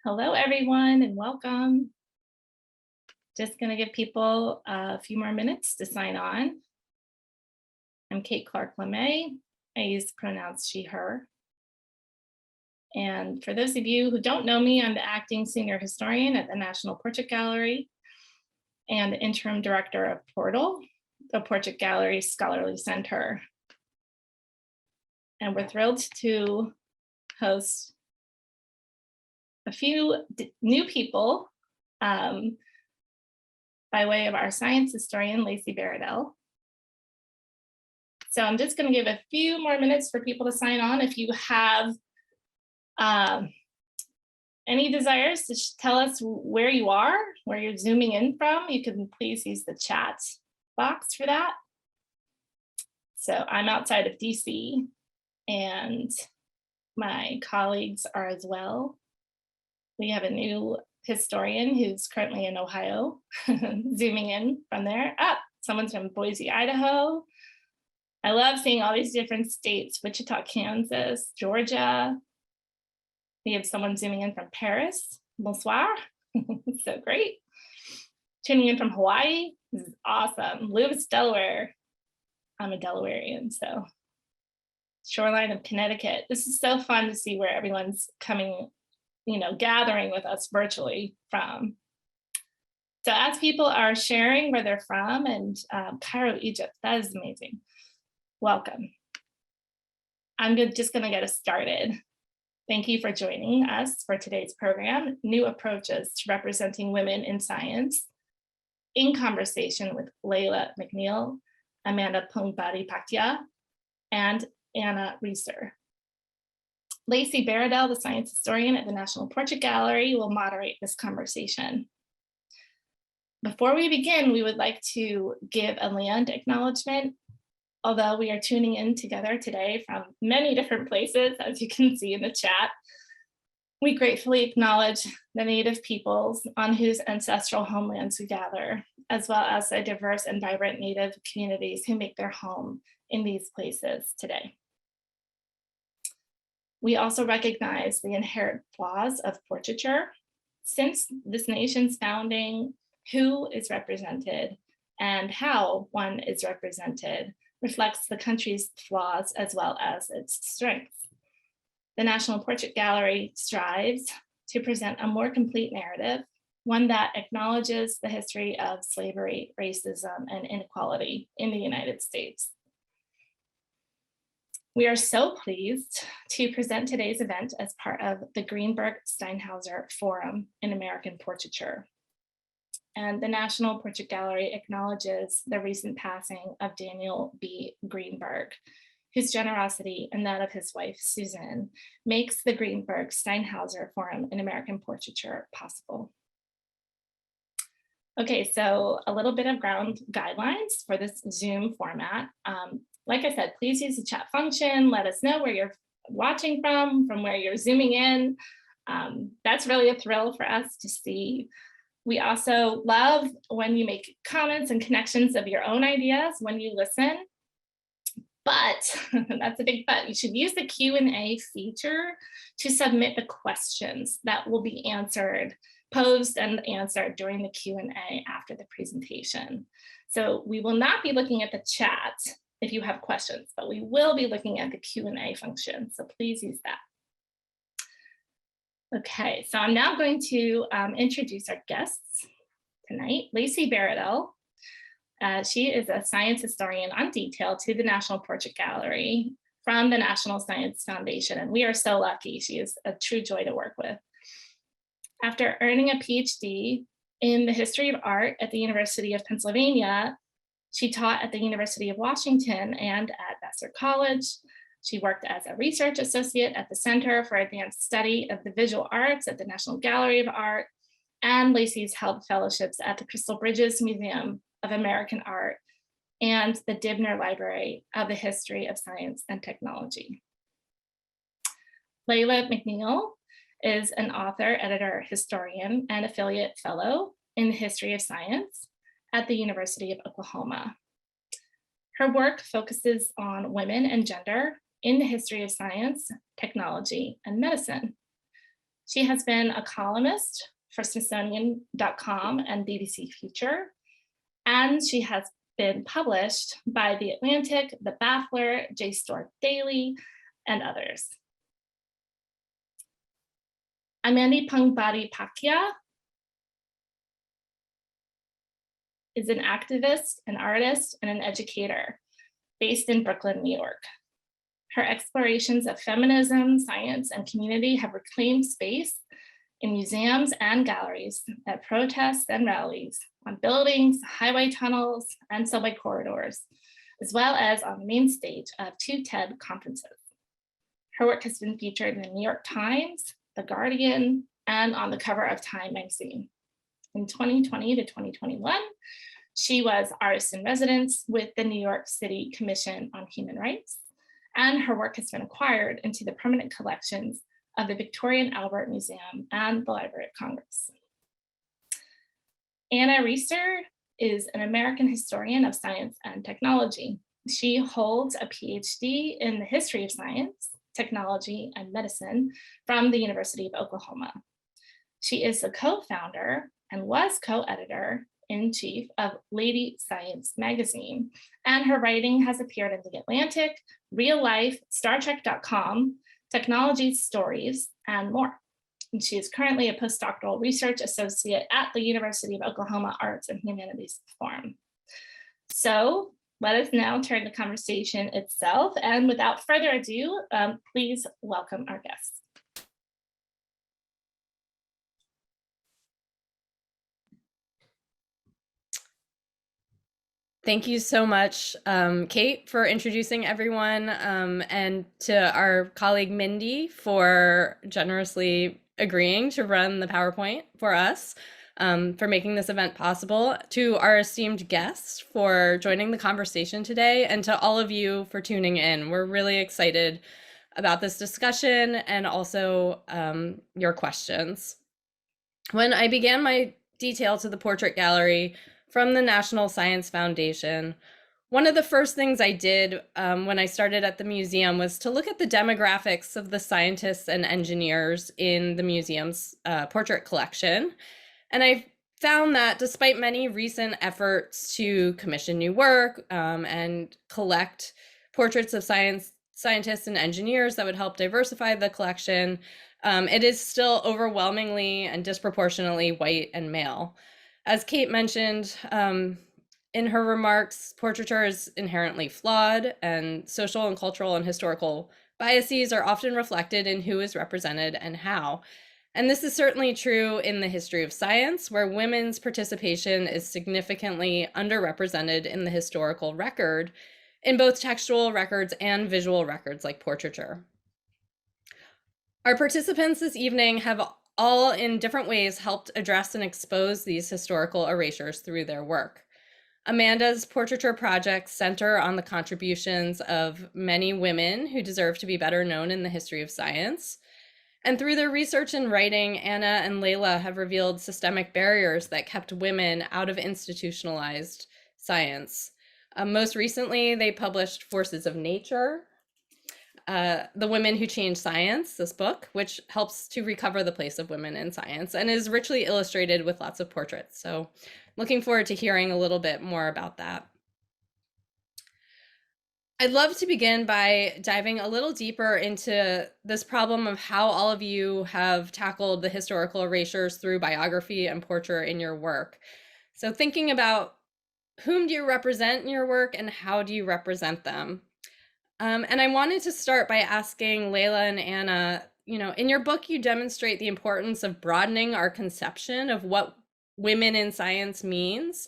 Hello, everyone, and welcome. Just going to give people a few more minutes to sign on. I'm Kate Clark-LeMay. I use pronouns she, her. And for those of you who don't know me, I'm the acting senior historian at the National Portrait Gallery and the interim director of Portal, the Portrait Gallery Scholarly Center. And we're thrilled to host a few new people by way of our science historian, Lacey Baradel. So I'm just going to give a few more minutes for people to sign on. If you have any desires to tell us where you are, where you're zooming in from, you can please use the chat box for that. So I'm outside of DC and my colleagues are as well. We have a new historian who's currently in Ohio, zooming in from there. Someone's from Boise, Idaho. I love seeing all these different states: Wichita, Kansas, Georgia. We have someone zooming in from Paris. Bonsoir. So great. Tuning in from Hawaii. This is awesome. Lewis, Delaware. I'm a Delawarean, so shoreline of Connecticut. This is so fun to see where everyone's coming, gathering with us virtually from. So as people are sharing where they're from, and Cairo, Egypt, that is amazing. Welcome. I'm just going to get us started. Thank you for joining us for today's program, New Approaches to Representing Women in Science, in conversation with Leila McNeill, Amanda Phingbodhipakkiya, and Anna Reeser. Lacey Baradel, the science historian at the National Portrait Gallery, will moderate this conversation. Before we begin, we would like to give a land acknowledgement. Although we are tuning in together today from many different places, as you can see in the chat, we gratefully acknowledge the Native peoples on whose ancestral homelands we gather, as well as the diverse and vibrant Native communities who make their home in these places today. We also recognize the inherent flaws of portraiture. Since this nation's founding, who is represented and how one is represented reflects the country's flaws as well as its strengths. The National Portrait Gallery strives to present a more complete narrative, one that acknowledges the history of slavery, racism, and inequality in the United States. We are so pleased to present today's event as part of the Greenberg-Steinhauser Forum in American Portraiture. And the National Portrait Gallery acknowledges the recent passing of Daniel B. Greenberg, whose generosity and that of his wife, Susan, makes the Greenberg-Steinhauser Forum in American Portraiture possible. Okay, so a little bit of ground guidelines for this Zoom format. Like I said, please use the chat function. Let us know where you're watching from where you're zooming in. That's really a thrill for us to see. We also love when you make comments and connections of your own ideas when you listen. But that's a big but. You should use the Q&A feature to submit the questions that will be posed and answered during the Q&A after the presentation. So we will not be looking at the chat if you have questions, but we will be looking at the Q&A function. So please use that. Okay, so I'm now going to introduce our guests tonight. Lacey Baradel. She is a science historian on detail to the National Portrait Gallery from the National Science Foundation, and we are so lucky. She is a true joy to work with. After earning a PhD in the history of art at the University of Pennsylvania, she taught at the University of Washington and at Vassar College. She worked as a research associate at the Center for Advanced Study of the Visual Arts at the National Gallery of Art, and Lacey's held fellowships at the Crystal Bridges Museum of American Art and the Dibner Library of the History of Science and Technology. Leila McNeill is an author, editor, historian, and affiliate fellow in the history of science at the University of Oklahoma. Her work focuses on women and gender in the history of science, technology, and medicine. She has been a columnist for Smithsonian.com and BBC Future, and she has been published by The Atlantic, The Baffler, JSTOR Daily, and others. Amanda Phingbodhipakkiya is an activist, an artist, and an educator based in Brooklyn, New York. Her explorations of feminism, science, and community have reclaimed space in museums and galleries, at protests and rallies, on buildings, highway tunnels, and subway corridors, as well as on the main stage of 2 TED conferences. Her work has been featured in the New York Times, The Guardian, and on the cover of Time magazine. In 2020 to 2021, she was artist in residence with the New York City Commission on Human Rights, and her work has been acquired into the permanent collections of the Victoria and Albert Museum and the Library of Congress. Anna Reiser is an American historian of science and technology. She holds a PhD in the history of science, technology, and medicine from the University of Oklahoma. She is the co-founder and was co-editor-in-chief of Lady Science magazine, and her writing has appeared in The Atlantic, Real Life, StarTrek.com, Technology Stories, and more. And she is currently a postdoctoral research associate at the University of Oklahoma Arts and Humanities Forum. So let us now turn to the conversation itself. And without further ado, please welcome our guests. Thank you so much, Kate, for introducing everyone, and to our colleague Mindy for generously agreeing to run the PowerPoint for us, for making this event possible, to our esteemed guests for joining the conversation today, and to all of you for tuning in. We're really excited about this discussion and also your questions. When I began my detail to the portrait gallery from the National Science Foundation, one of the first things I did when I started at the museum was to look at the demographics of the scientists and engineers in the museum's portrait collection. And I found that despite many recent efforts to commission new work and collect portraits of scientists and engineers that would help diversify the collection, it is still overwhelmingly and disproportionately white and male. As Kate mentioned in her remarks, portraiture is inherently flawed, and social and cultural and historical biases are often reflected in who is represented and how. And this is certainly true in the history of science, where women's participation is significantly underrepresented in the historical record, in both textual records and visual records like portraiture. Our participants this evening have all in different ways helped address and expose these historical erasures through their work. Amanda's portraiture projects center on the contributions of many women who deserve to be better known in the history of science. And through their research and writing, Anna and Leila have revealed systemic barriers that kept women out of institutionalized science. Most recently, they published Forces of Nature, The Women Who Changed Science, this book, which helps to recover the place of women in science and is richly illustrated with lots of portraits. So looking forward to hearing a little bit more about that. I'd love to begin by diving a little deeper into this problem of how all of you have tackled the historical erasures through biography and portraiture in your work. So thinking about whom do you represent in your work and how do you represent them? And I wanted to start by asking Leila and Anna, in your book, you demonstrate the importance of broadening our conception of what women in science means.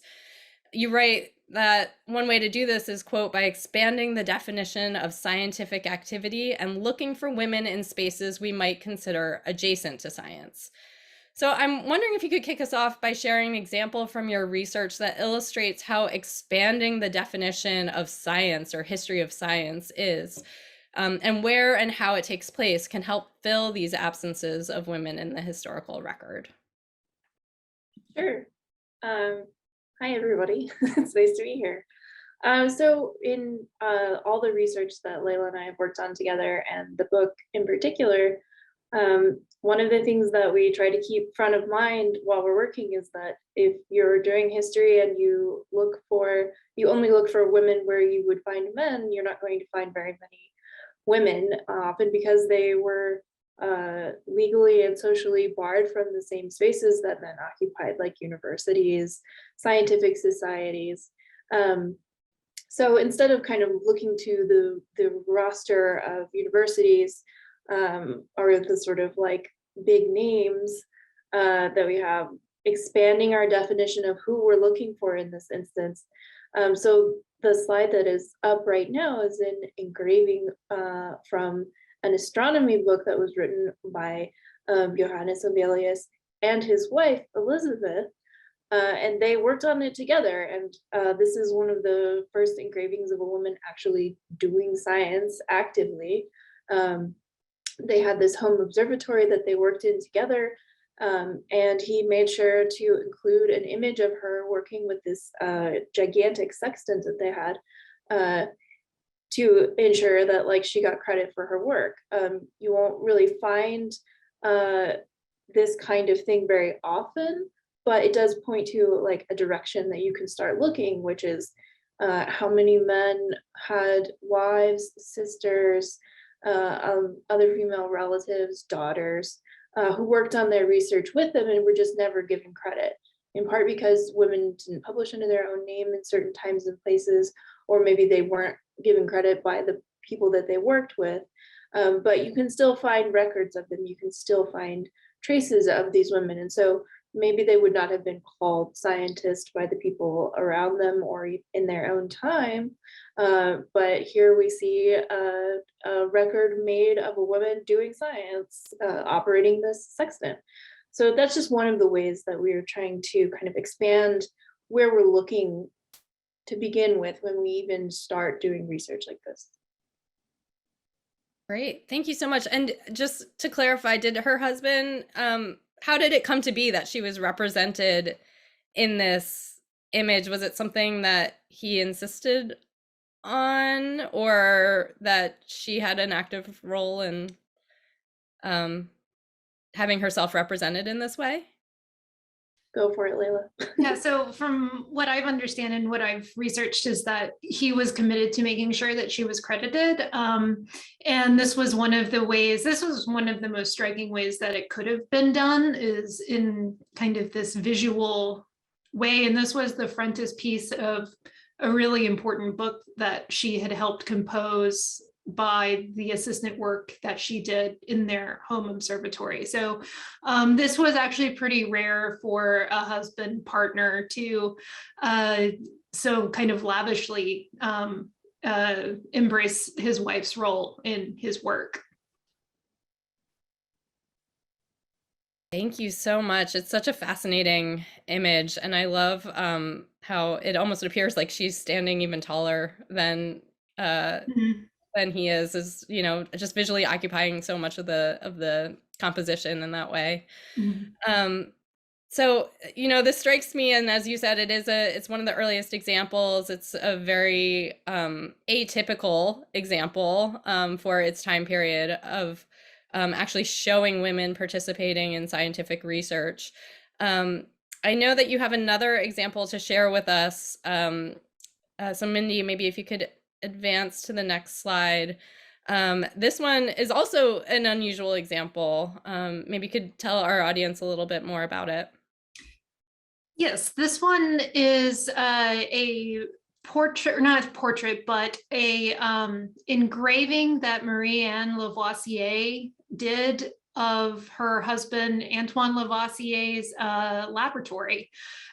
You write that one way to do this is, quote, by expanding the definition of scientific activity and looking for women in spaces we might consider adjacent to science. So I'm wondering if you could kick us off by sharing an example from your research that illustrates how expanding the definition of science or history of science is, and where and how it takes place can help fill these absences of women in the historical record. Sure. Hi, everybody. It's nice to be here. So in all the research that Leila and I have worked on together, and the book in particular, One of the things that we try to keep front of mind while we're working is that if you're doing history and you only look for women where you would find men, you're not going to find very many women, often because they were legally and socially barred from the same spaces that men occupied, like universities, scientific societies. So instead of kind of looking to the roster of universities or the sort of like big names that we have, expanding our definition of who we're looking for in this instance. So the slide that is up right now is an engraving from an astronomy book that was written by Johannes Avelius and his wife, Elizabeth. And they worked on it together. And this is one of the first engravings of a woman actually doing science actively. They had this home observatory that they worked in together. And he made sure to include an image of her working with this gigantic sextant that they had to ensure that like she got credit for her work. You won't really find this kind of thing very often, but it does point to like a direction that you can start looking, which is how many men had wives, sisters, other female relatives, daughters, who worked on their research with them and were just never given credit, in part because women didn't publish under their own name in certain times and places, or maybe they weren't given credit by the people that they worked with. But you can still find records of them. You can still find traces of these women. And so maybe they would not have been called scientists by the people around them or in their own time. But here we see a record made of a woman doing science, operating this sextant. So that's just one of the ways that we are trying to kind of expand where we're looking to begin with when we even start doing research like this. Great, thank you so much. And just to clarify, did her husband, how did it come to be that she was represented in this image? Was it something that he insisted on, or that she had an active role in having herself represented in this way? Go for it, Leila. Yeah, so from what I've understand and what I've researched is that he was committed to making sure that she was credited. And this was one of the most striking ways that it could have been done, is in kind of this visual way. And this was the frontispiece of a really important book that she had helped compose by the assistant work that she did in their home observatory. So this was actually pretty rare for a husband partner to so kind of lavishly embrace his wife's role in his work. Thank you so much. It's such a fascinating image, and I love how it almost appears like she's standing even taller than he is, you know, just visually occupying so much of the composition in that way. So, you know, this strikes me, and as you said, it's one of the earliest examples. It's a very atypical example for its time period of actually showing women participating in scientific research. I know that you have another example to share with us. So Mindy, maybe if you could advance to the next slide. This one is also an unusual example. Maybe you could tell our audience a little bit more about it. Yes, this one is a portrait, not a portrait, but a engraving that Marie-Anne Lavoisier did of her husband Antoine Lavoisier's laboratory.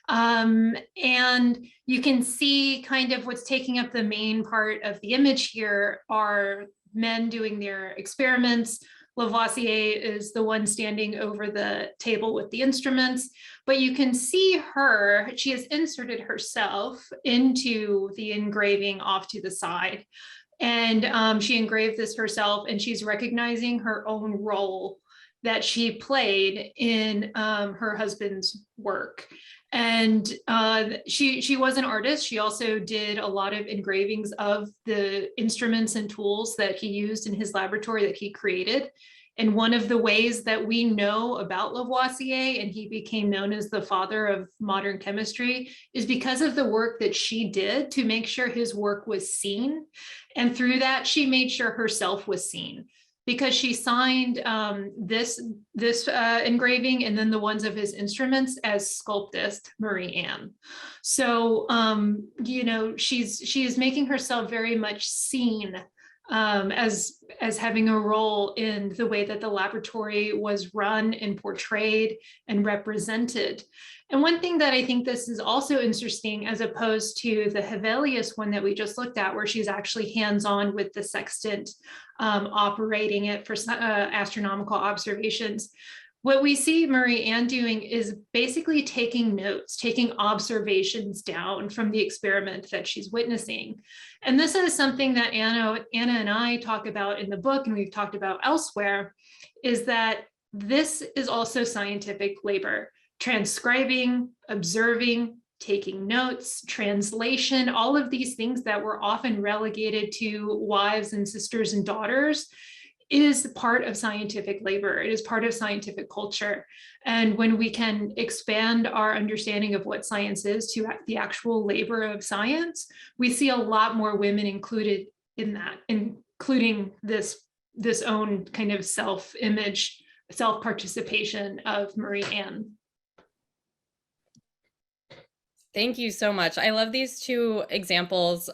And you can see kind of what's taking up the main part of the image here are men doing their experiments. Lavoisier is the one standing over the table with the instruments, but you can see her, she has inserted herself into the engraving off to the side. And she engraved this herself, and she's recognizing her own role that she played in her husband's work. And she was an artist. She also did a lot of engravings of the instruments and tools that he used in his laboratory that he created. And one of the ways that we know about Lavoisier, and he became known as the father of modern chemistry, is because of the work that she did to make sure his work was seen. And through that, she made sure herself was seen, because she signed this engraving and then the ones of his instruments as sculptist Marie Anne. So, you know, she is making herself very much seen as having a role in the way that the laboratory was run and portrayed and represented. And one thing that I think this is also interesting, as opposed to the Hevelius one that we just looked at, where she's actually hands-on with the sextant, operating it for astronomical observations. What we see Marie Anne doing is basically taking notes, taking observations down from the experiment that she's witnessing. And this is something that Anna and I talk about in the book, and we've talked about elsewhere, is that this is also scientific labor. Transcribing, observing, taking notes, translation, all of these things that were often relegated to wives and sisters and daughters is part of scientific labor. It is part of scientific culture. And when we can expand our understanding of what science is to the actual labor of science, we see a lot more women included in that, including this own kind of self-image, self-participation of Marie Anne. Thank you so much. I love these two examples,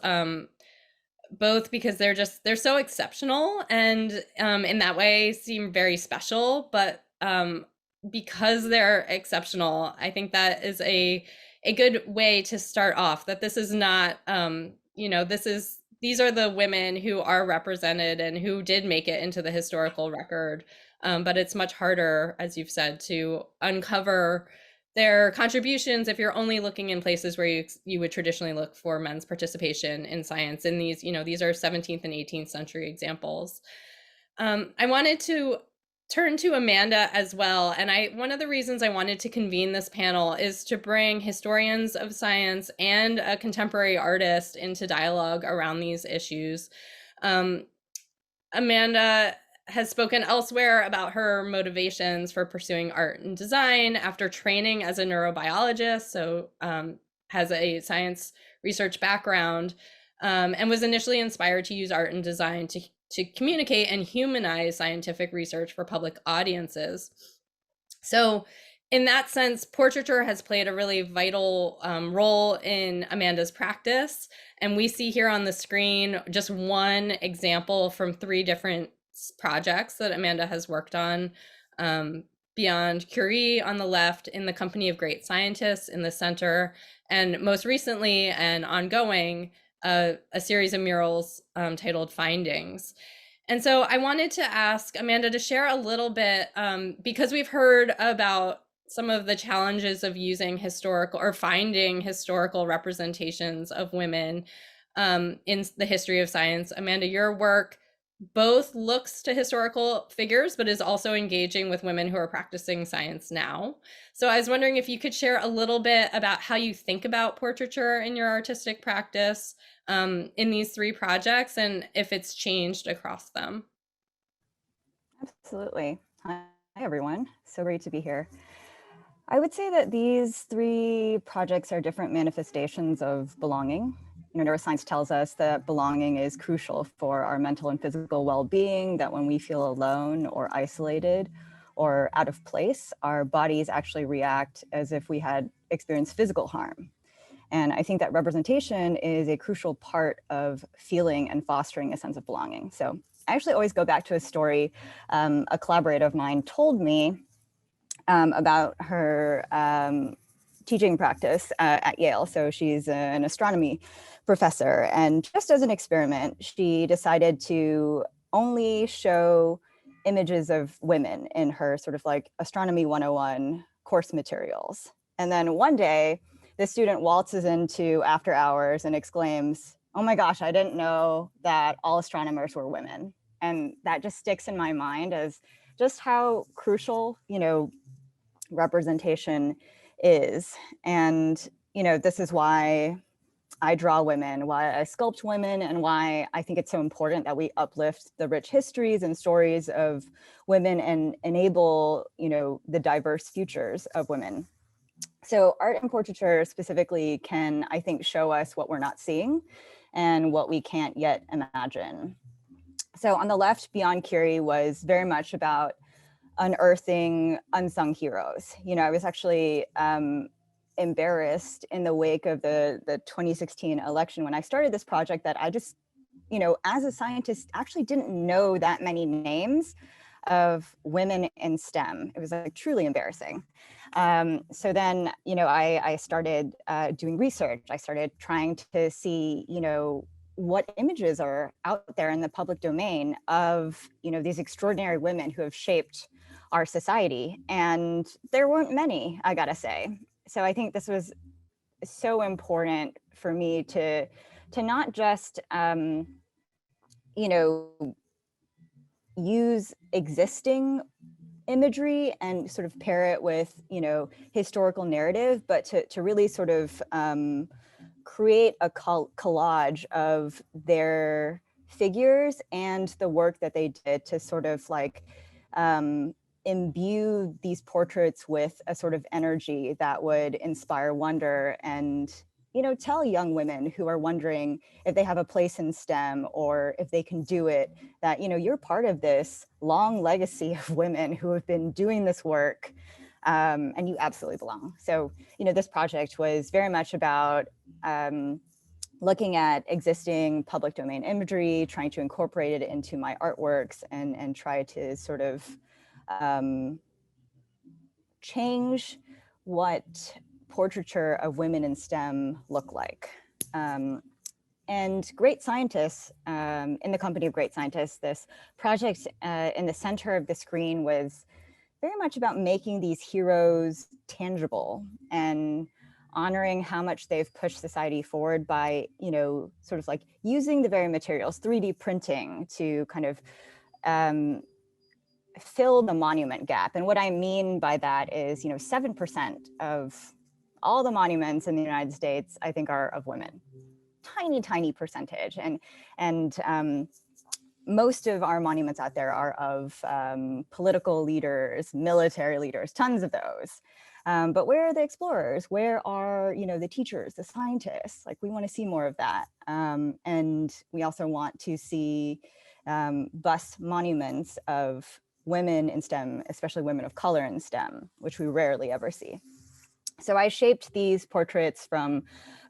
both because they're so exceptional and in that way seem very special, but because they're exceptional, I think that is a good way to start off, that this is not, you know, these are the women who are represented and who did make it into the historical record, but it's much harder, as you've said, to uncover their contributions if you're only looking in places where you would traditionally look for men's participation in science. And these, you know, these are 17th and 18th century examples. I wanted to turn to Amanda as well. And one of the reasons I wanted to convene this panel is to bring historians of science and a contemporary artist into dialogue around these issues. Amanda has spoken elsewhere about her motivations for pursuing art and design after training as a neurobiologist, so has a science research background, and was initially inspired to use art and design to communicate and humanize scientific research for public audiences. So in that sense, portraiture has played a really vital role in Amanda's practice. And we see here on the screen just one example from 3 different projects that Amanda has worked on, beyond Curie on the left, in the company of great scientists in the center, and most recently and ongoing, a series of murals titled Findings. And so I wanted to ask Amanda to share a little bit, because we've heard about some of the challenges of using historical or finding historical representations of women in the history of science. Amanda, your work both looks to historical figures, but is also engaging with women who are practicing science now. So I was wondering if you could share a little bit about how you think about portraiture in your artistic practice in these 3 projects, and if it's changed across them. Absolutely. Hi, everyone. So great to be here. I would say that these 3 projects are different manifestations of belonging. You know, neuroscience tells us that belonging is crucial for our mental and physical well-being, that when we feel alone or isolated or out of place, our bodies actually react as if we had experienced physical harm. And I think that representation is a crucial part of feeling and fostering a sense of belonging. So I actually always go back to a story a collaborator of mine told me about her teaching practice at Yale. So she's an astronomy professor. And just as an experiment, she decided to only show images of women in her sort of like Astronomy 101 course materials. And then one day, the student waltzes into after hours and exclaims, "Oh my gosh, I didn't know that all astronomers were women." And that just sticks in my mind as just how crucial, you know, representation is. And, you know, this is why I draw women, why I sculpt women, and why I think it's so important that we uplift the rich histories and stories of women and enable, the diverse futures of women. So art and portraiture specifically can, I think, show us what we're not seeing and what we can't yet imagine. So on the left, Beyond Curie was very much about unearthing unsung heroes. I was actually embarrassed in the wake of the 2016 election when I started this project that I just, as a scientist, actually didn't know that many names of women in STEM. It was like truly embarrassing. So then, I started doing research. I started trying to see, what images are out there in the public domain of, these extraordinary women who have shaped our society. And there weren't many, I gotta say. So I think this was so important for me to not just, use existing imagery and sort of pair it with, historical narrative, but to really sort of create a collage of their figures and the work that they did to sort of like imbue these portraits with a sort of energy that would inspire wonder and, tell young women who are wondering if they have a place in STEM or if they can do it, that, you're part of this long legacy of women who have been doing this work, and you absolutely belong. So, this project was very much about looking at existing public domain imagery, trying to incorporate it into my artworks and try to sort of change what portraiture of women in STEM look like. And great scientists, in the company of great scientists, this project in the center of the screen was very much about making these heroes tangible and honoring how much they've pushed society forward by, sort of like using the very materials, 3D printing to kind of fill the monument gap. And what I mean by that is, 7% of all the monuments in the United States, I think, are of women. Tiny, tiny percentage. And most of our monuments out there are of political leaders, military leaders, tons of those. But where are the explorers? Where are, the teachers, the scientists? Like, we want to see more of that. And we also want to see bust monuments of women in STEM, especially women of color in STEM, which we rarely ever see. So I shaped these portraits from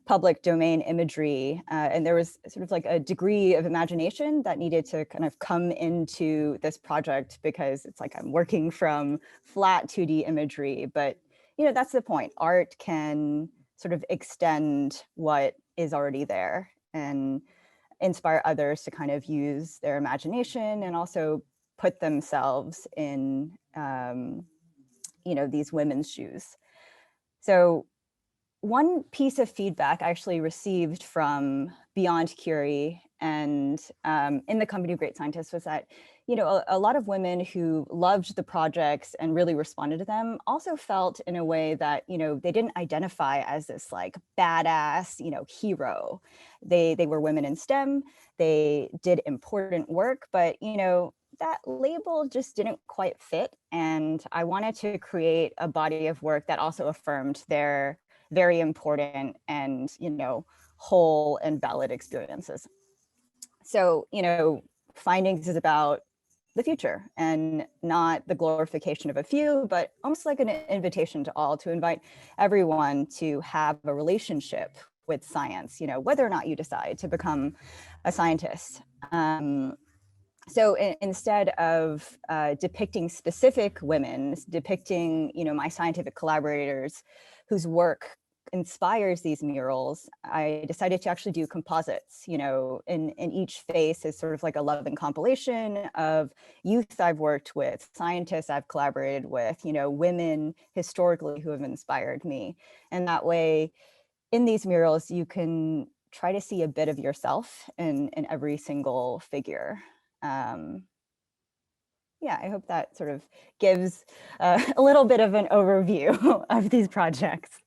public domain imagery, and there was sort of like a degree of imagination that needed to kind of come into this project because it's like I'm working from flat 2D imagery, but that's the point. Art can sort of extend what is already there and inspire others to kind of use their imagination and also put themselves in, these women's shoes. So one piece of feedback I actually received from Beyond Curie and in the company of great scientists was that, a lot of women who loved the projects and really responded to them also felt in a way that, they didn't identify as this like badass, hero. They were women in STEM, they did important work, but, that label just didn't quite fit. And I wanted to create a body of work that also affirmed their very important and, whole and valid experiences. So, findings is about the future and not the glorification of a few, but almost like an invitation to all, to invite everyone to have a relationship with science, whether or not you decide to become a scientist. So instead of depicting specific women, depicting, my scientific collaborators whose work inspires these murals, I decided to actually do composites, in each face is sort of like a love and compilation of youth I've worked with, scientists I've collaborated with, women historically who have inspired me. And that way, in these murals, you can try to see a bit of yourself in every single figure. Yeah, I hope that sort of gives a little bit of an overview of these projects.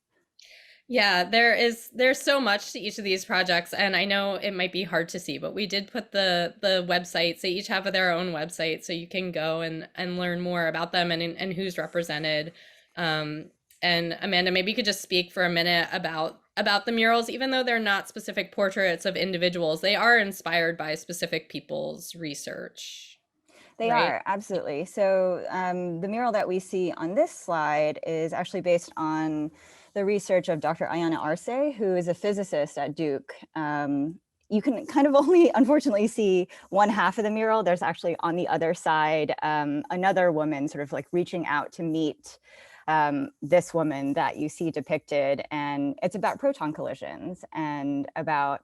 Yeah, there's so much to each of these projects, and I know it might be hard to see, but we did put the websites. They each have their own website, so you can go and learn more about them and who's represented. And Amanda, maybe you could just speak for a minute about the murals, even though they're not specific portraits of individuals, they are inspired by specific people's research. They Right? are, absolutely. So the mural that we see on this slide is actually based on the research of Dr. Ayana Arce, who is a physicist at Duke. You can kind of only, unfortunately, see one half of the mural. There's actually on the other side, another woman sort of like reaching out to meet this woman that you see depicted. And it's about proton collisions and about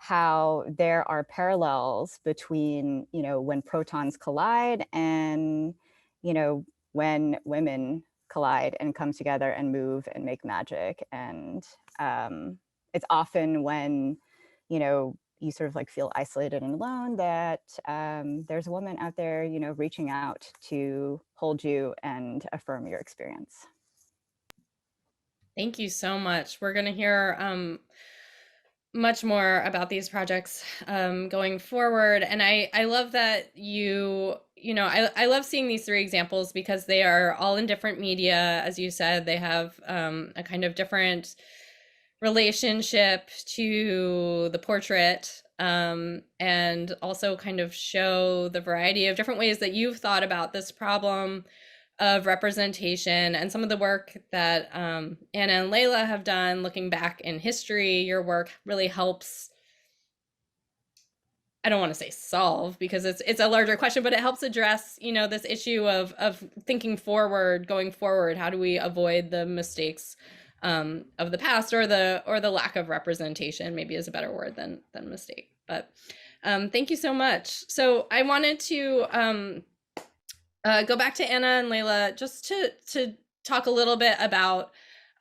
how there are parallels between, you know, when protons collide and, you know, when women collide and come together and move and make magic. And it's often when, you know, you sort of like feel isolated and alone that there's a woman out there, you know, reaching out to hold you and affirm your experience. Thank you so much. We're going to hear much more about these projects going forward. And I love that I love seeing these three examples because they are all in different media. As you said, they have a kind of different relationship to the portrait, and also kind of show the variety of different ways that you've thought about this problem of representation and some of the work that Anna and Leila have done looking back in history. Your work really helps, I don't want to say solve because it's a larger question, but it helps address, you know, this issue of thinking forward, going forward. How do we avoid the mistakes of the past, or the lack of representation, maybe is a better word than mistake. But thank you so much. So I wanted to go back to Anna and Leila just to talk a little bit about,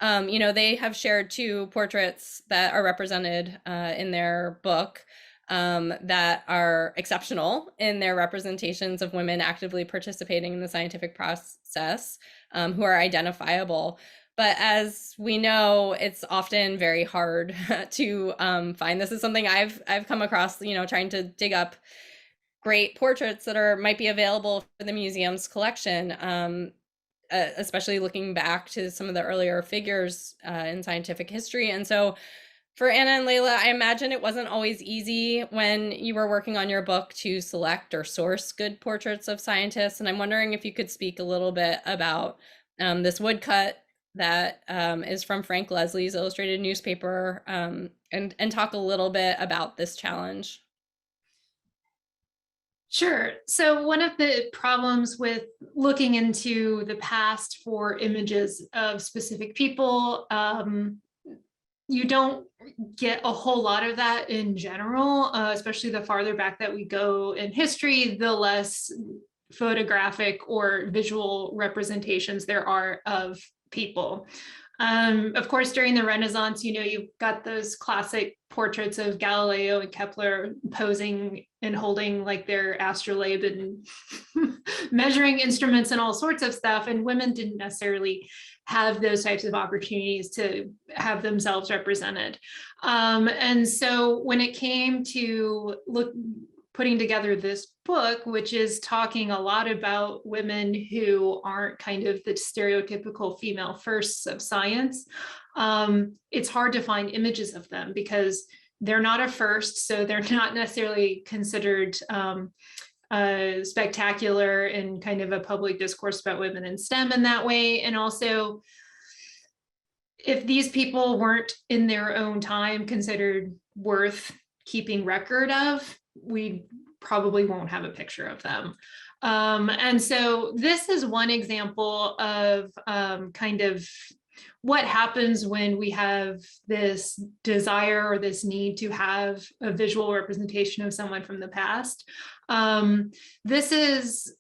they have shared two portraits that are represented in their book that are exceptional in their representations of women actively participating in the scientific process, who are identifiable. But as we know, it's often very hard to find. This is something I've come across, trying to dig up great portraits that might be available for the museum's collection, especially looking back to some of the earlier figures in scientific history. And so for Anna and Leila, I imagine it wasn't always easy when you were working on your book to select or source good portraits of scientists. And I'm wondering if you could speak a little bit about this woodcut that is from Frank Leslie's illustrated newspaper, and talk a little bit about this challenge. Sure. So one of the problems with looking into the past for images of specific people, you don't get a whole lot of that in general, especially the farther back that we go in history, the less photographic or visual representations there are of people. Of course, during the Renaissance, you've got those classic portraits of Galileo and Kepler posing and holding like their astrolabe and measuring instruments and all sorts of stuff. And women didn't necessarily have those types of opportunities to have themselves represented. And so when it came to putting together this book, which is talking a lot about women who aren't kind of the stereotypical female firsts of science, it's hard to find images of them because they're not a first, so they're not necessarily considered spectacular in kind of a public discourse about women in STEM in that way. And also, if these people weren't in their own time considered worth keeping record of, we probably won't have a picture of them. And so this is one example of kind of what happens when we have this desire or this need to have a visual representation of someone from the past. This is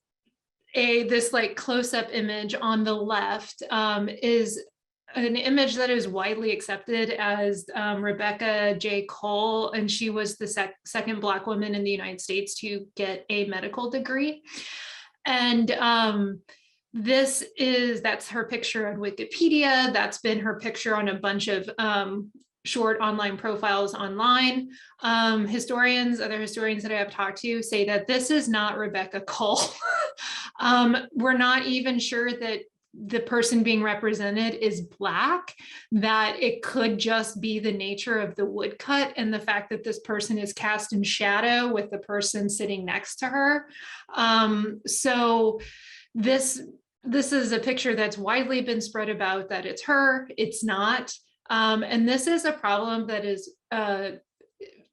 this like close-up image on the left is an image that is widely accepted as Rebekah Cole, and she was the second Black woman in the United States to get a medical degree. And that's her picture on Wikipedia. That's been her picture on a bunch of short online profiles online. Other historians that I have talked to say that this is not Rebekah Cole. We're not even sure that the person being represented is Black, that it could just be the nature of the woodcut and the fact that this person is cast in shadow with the person sitting next to her. So this is a picture that's widely been spread about that it's her, it's not. And this is a problem that is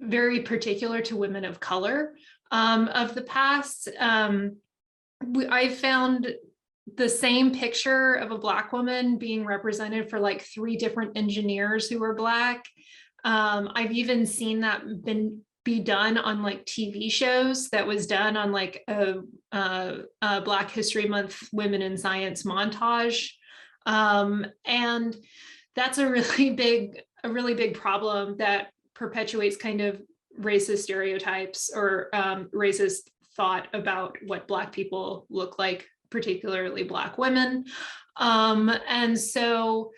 very particular to women of color of the past. I found the same picture of a Black woman being represented for like 3 different engineers who were Black. I've even seen that be done on like TV shows. That was done on like a Black History Month Women in Science montage. And that's a really big problem that perpetuates kind of racist stereotypes or racist thought about what Black people look like, particularly Black women. And so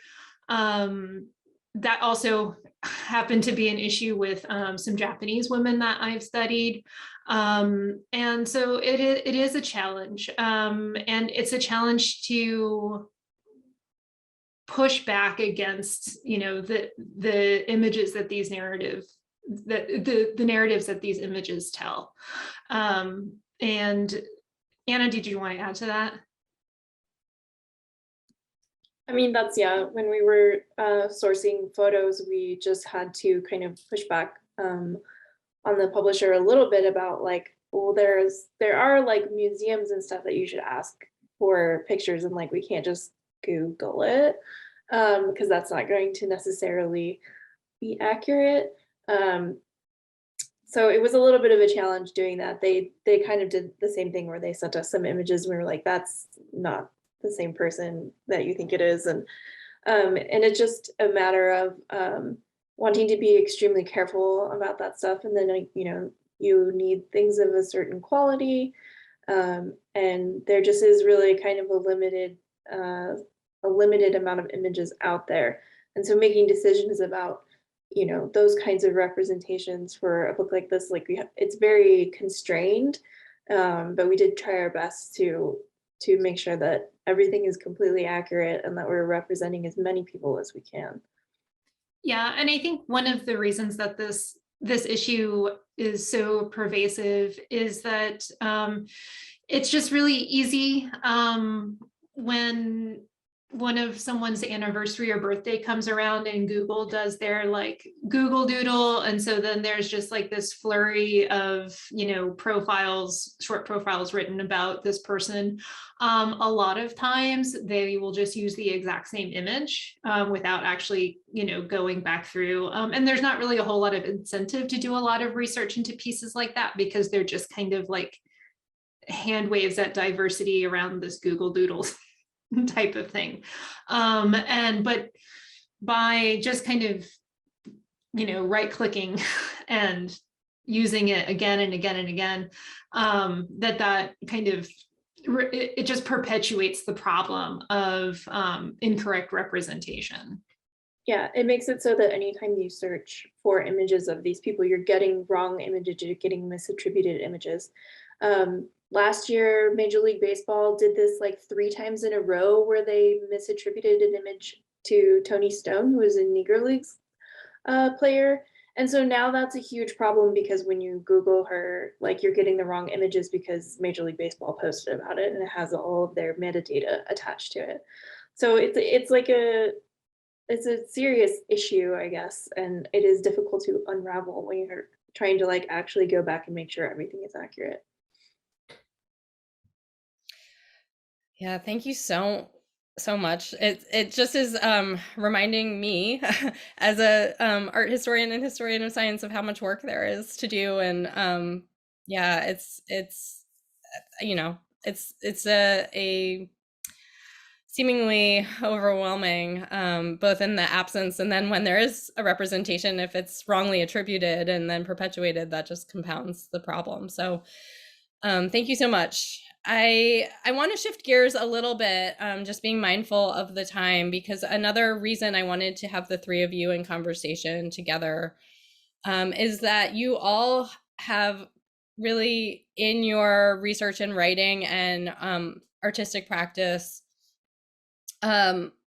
that also happened to be an issue with some Japanese women that I've studied. And so it is a challenge. And it's a challenge to push back against, the images that these narratives, the narratives that these images tell. And Anna, did you want to add to that? I mean, when we were sourcing photos, we just had to kind of push back on the publisher a little bit about like, well, there are like museums and stuff that you should ask for pictures, and like we can't just Google it because that's not going to necessarily be accurate. So it was a little bit of a challenge doing that. They kind of did the same thing where they sent us some images and we were like, that's not the same person that you think it is. And it's just a matter of wanting to be extremely careful about that stuff. And then, you need things of a certain quality. And there just is really kind of a limited amount of images out there. And so making decisions about those kinds of representations for a book like this, it's very constrained, but we did try our best to make sure that everything is completely accurate and that we're representing as many people as we can. Yeah, and I think one of the reasons that this issue is so pervasive is that it's just really easy when one of someone's anniversary or birthday comes around and Google does their like Google Doodle. And so then there's just like this flurry of, short profiles written about this person. A lot of times they will just use the exact same image without actually, going back through. And there's not really a whole lot of incentive to do a lot of research into pieces like that because they're just kind of like hand waves at diversity around this Google Doodles type of thing. But by just kind of, right clicking and using it again and again and again, that kind of, it just perpetuates the problem of incorrect representation. Yeah, it makes it so that anytime you search for images of these people, you're getting wrong images, you're getting misattributed images. Last year, Major League Baseball did this like 3 times in a row where they misattributed an image to Tony Stone, who was a Negro Leagues player. And so now that's a huge problem because when you Google her, like you're getting the wrong images because Major League Baseball posted about it and it has all of their metadata attached to it. So it's a serious issue, I guess, and it is difficult to unravel when you're trying to like actually go back and make sure everything is accurate. Yeah, thank you so much. It just is reminding me as a art historian and historian of science of how much work there is to do. And yeah, it's a seemingly overwhelming, both in the absence and then when there is a representation, if it's wrongly attributed and then perpetuated, that just compounds the problem. So Thank you so much. I want to shift gears a little bit, just being mindful of the time, because another reason I wanted to have the three of you in conversation together is that you all have really, in your research and writing and artistic practice,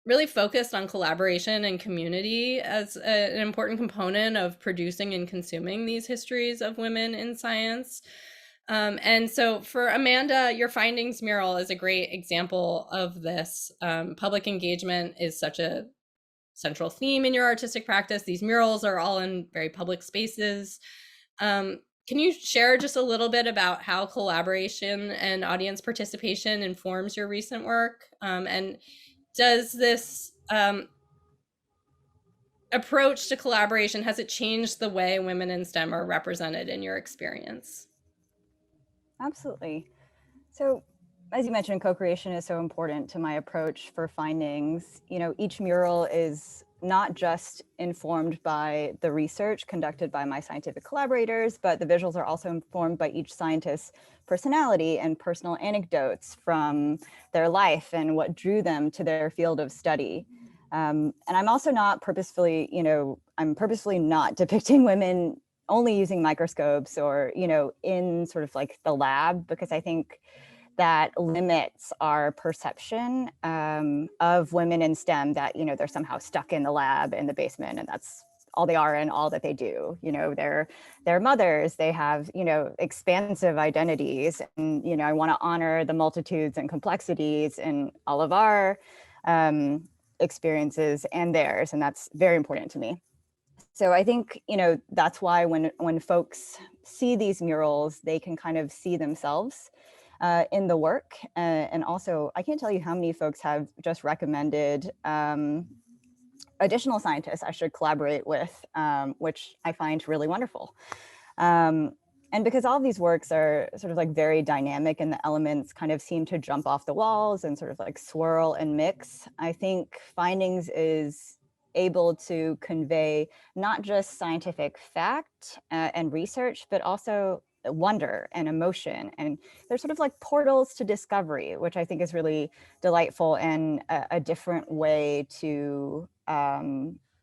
really focused on collaboration and community as an important component of producing and consuming these histories of women in science. And so for Amanda, your findings mural is a great example of this. Public engagement is such a central theme in your artistic practice. These murals are all in very public spaces. Can you share just a little bit about how collaboration and audience participation informs your recent work? And does this approach to collaboration, has it changed the way women in STEM are represented in your experience? Absolutely. So, as you mentioned, co-creation is so important to my approach for findings. You know, each mural is not just informed by the research conducted by my scientific collaborators, but the visuals are also informed by each scientist's personality and personal anecdotes from their life and what drew them to their field of study. And I'm also not purposefully, I'm purposefully not depicting women only using microscopes or, in sort of like the lab, because I think that limits our perception of women in STEM, that, they're somehow stuck in the lab in the basement and that's all they are and all that they do. They're mothers, they have, expansive identities. And, I want to honor the multitudes and complexities in all of our experiences and theirs. And that's very important to me. So I think, that's why when folks see these murals, they can kind of see themselves in the work. And also, I can't tell you how many folks have just recommended additional scientists I should collaborate with, which I find really wonderful. And because all of these works are sort of like very dynamic and the elements kind of seem to jump off the walls and sort of like swirl and mix, I think findings is able to convey not just scientific fact and research, but also wonder and emotion. And they're sort of like portals to discovery, which I think is really delightful and a different way to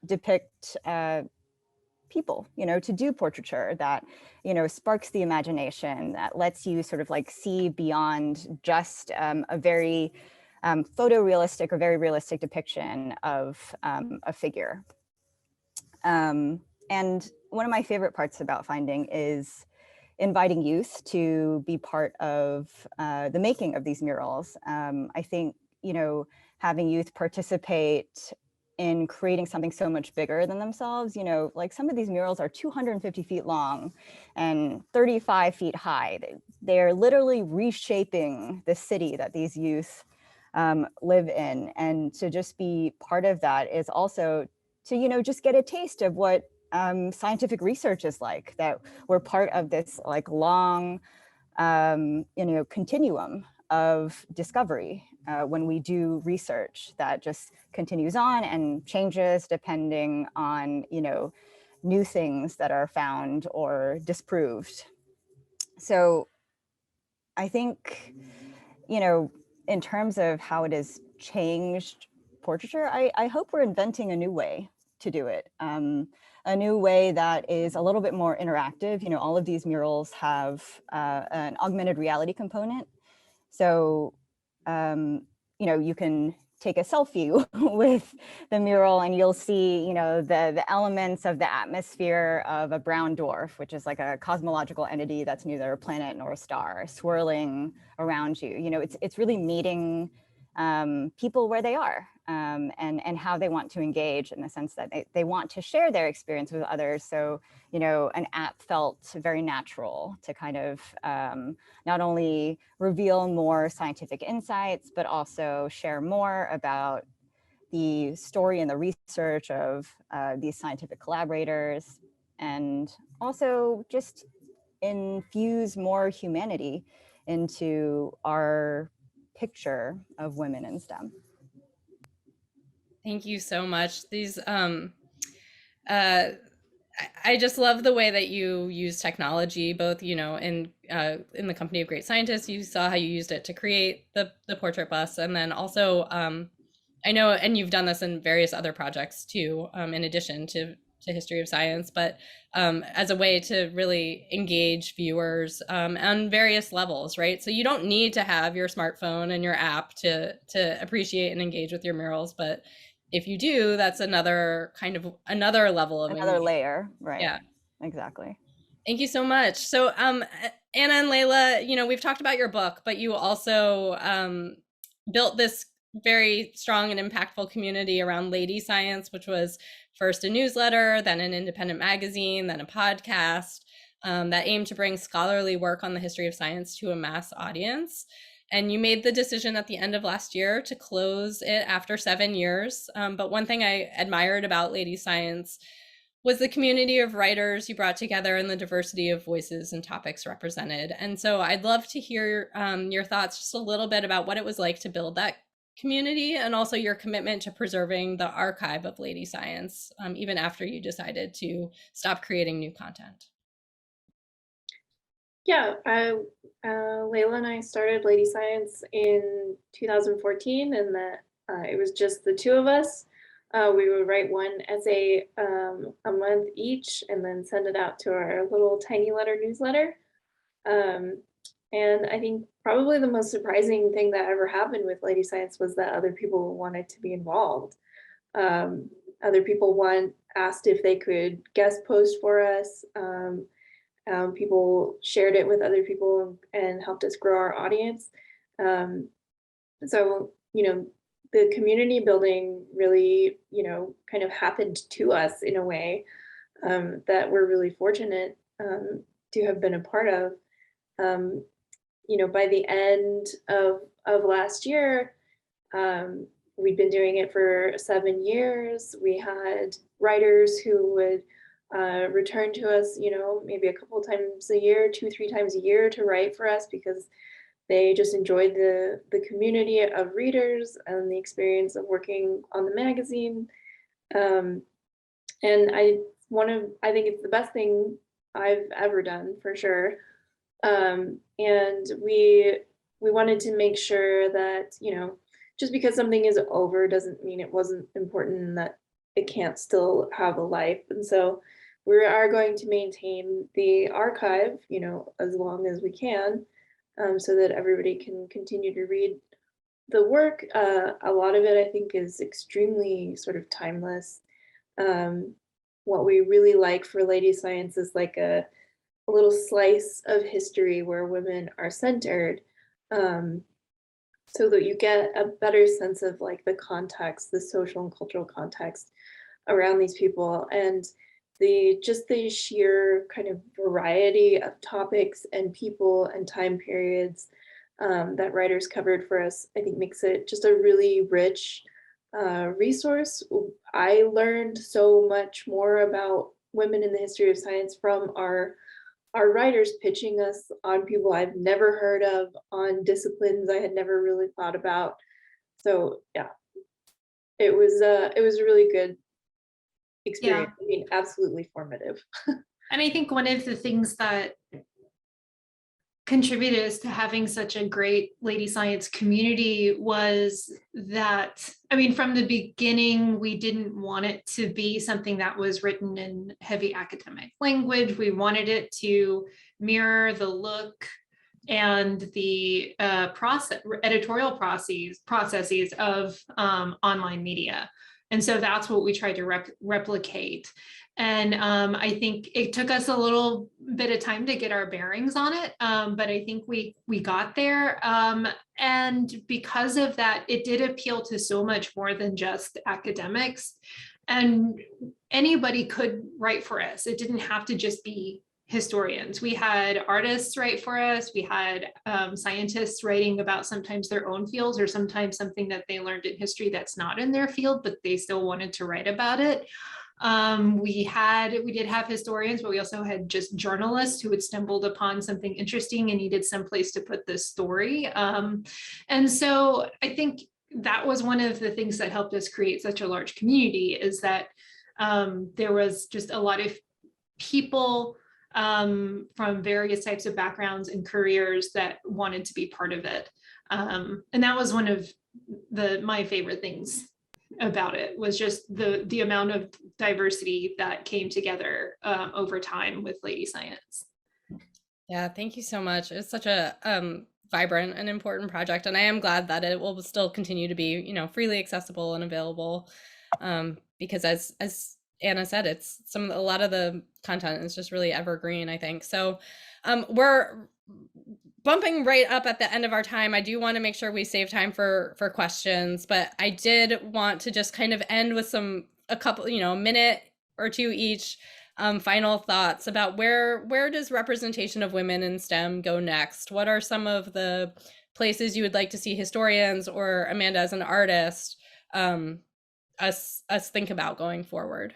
depict people, to do portraiture that, sparks the imagination, that lets you sort of like see beyond just a very photorealistic or very realistic depiction of a figure. And one of my favorite parts about finding is inviting youth to be part of the making of these murals. I think, having youth participate in creating something so much bigger than themselves, like some of these murals are 250 feet long and 35 feet high. They're literally reshaping the city that these youth live in. And to just be part of that is also to, just get a taste of what scientific research is like, that we're part of this like long, continuum of discovery when we do research that just continues on and changes depending on, new things that are found or disproved. So I think, in terms of how it has changed portraiture, I hope we're inventing a new way to do it. A new way that is a little bit more interactive. All of these murals have an augmented reality component. So, you can take a selfie with the mural and you'll see, the elements of the atmosphere of a brown dwarf, which is like a cosmological entity that's neither a planet nor a star, swirling around you. It's really meeting people where they are and how they want to engage, in the sense that they want to share their experience with others. So, an app felt very natural to kind of not only reveal more scientific insights, but also share more about the story and the research of these scientific collaborators, and also just infuse more humanity into our picture of women in STEM. Thank you so much. These I just love the way that you use technology, both, you know, in the Company of Great Scientists. You saw how you used it to create the portrait bus, and then also I know, and you've done this in various other projects too, in addition to History of Science, but as a way to really engage viewers on various levels, right? So you don't need to have your smartphone and your app to appreciate and engage with your murals, but if you do, that's another level of Another layer, right? Yeah, exactly. thank you so much. So Anna and Leila, you know, we've talked about your book, but you also built this very strong and impactful community around Lady Science, which was first a newsletter, then an independent magazine, then a podcast that aimed to bring scholarly work on the history of science to a mass audience. And you made the decision at the end of last year to close it after 7 years. But one thing I admired about Lady Science was the community of writers you brought together and the diversity of voices and topics represented. And so I'd love to hear your thoughts just a little bit about what it was like to build that community, and also your commitment to preserving the archive of Lady Science, even after you decided to stop creating new content. Yeah, Leila and I started Lady Science in 2014, and that it was just the two of us. We would write one essay a month each and then send it out to our little tiny letter newsletter. And I think probably the most surprising thing that ever happened with Lady Science was that other people wanted to be involved. Other people asked if they could guest post for us. People shared it with other people and helped us grow our audience. So, you know, the community building really, you know, kind of happened to us in a way that we're really fortunate to have been a part of. You know, by the end of last year, we'd been doing it for 7 years. We had writers who would return to us, you know, maybe a couple times a year, 2-3 times a year to write for us because they just enjoyed the community of readers and the experience of working on the magazine. And I think it's the best thing I've ever done for sure. And we wanted to make sure that, you know, just because something is over doesn't mean it wasn't important and that it can't still have a life. And so we are going to maintain the archive, you know, as long as we can, so that everybody can continue to read the work. A lot of it, I think, is extremely sort of timeless. What we really like for Lady Science is like a little slice of history where women are centered, so that you get a better sense of like the context, the social and cultural context around these people, and the sheer kind of variety of topics and people and time periods that writers covered for us, I think makes it just a really rich resource. I learned so much more about women in the history of science from our writers pitching us on people I've never heard of, on disciplines I had never really thought about. So yeah, it was a really good experience. Yeah. I mean, absolutely formative. And I think one of the things that contributed to having such a great Lady Science community was that, I mean, from the beginning, we didn't want it to be something that was written in heavy academic language. We wanted it to mirror the look and the editorial processes of online media. And so that's what we tried to replicate. And I think it took us a little bit of time to get our bearings on it, but I think we got there. And because of that, it did appeal to so much more than just academics. And anybody could write for us. It didn't have to just be historians. We had artists write for us. We had scientists writing about sometimes their own fields or sometimes something that they learned in history that's not in their field, but they still wanted to write about it. We did have historians, but we also had just journalists who had stumbled upon something interesting and needed some place to put this story. And so I think that was one of the things that helped us create such a large community, is that there was just a lot of people from various types of backgrounds and careers that wanted to be part of it. And that was one of my favorite things about it, was just the amount of diversity that came together over time with Lady Science. Yeah, thank you so much. It's such a vibrant and important project, and I am glad that it will still continue to be, you know, freely accessible and available, because as Anna said, it's a lot of the content is just really evergreen, I think. So we're bumping right up at the end of our time. I do want to make sure we save time for questions, but I did want to just kind of end with a couple, you know, a minute or two each, final thoughts about where does representation of women in STEM go next? What are some of the places you would like to see historians, or Amanda as an artist, us think about going forward?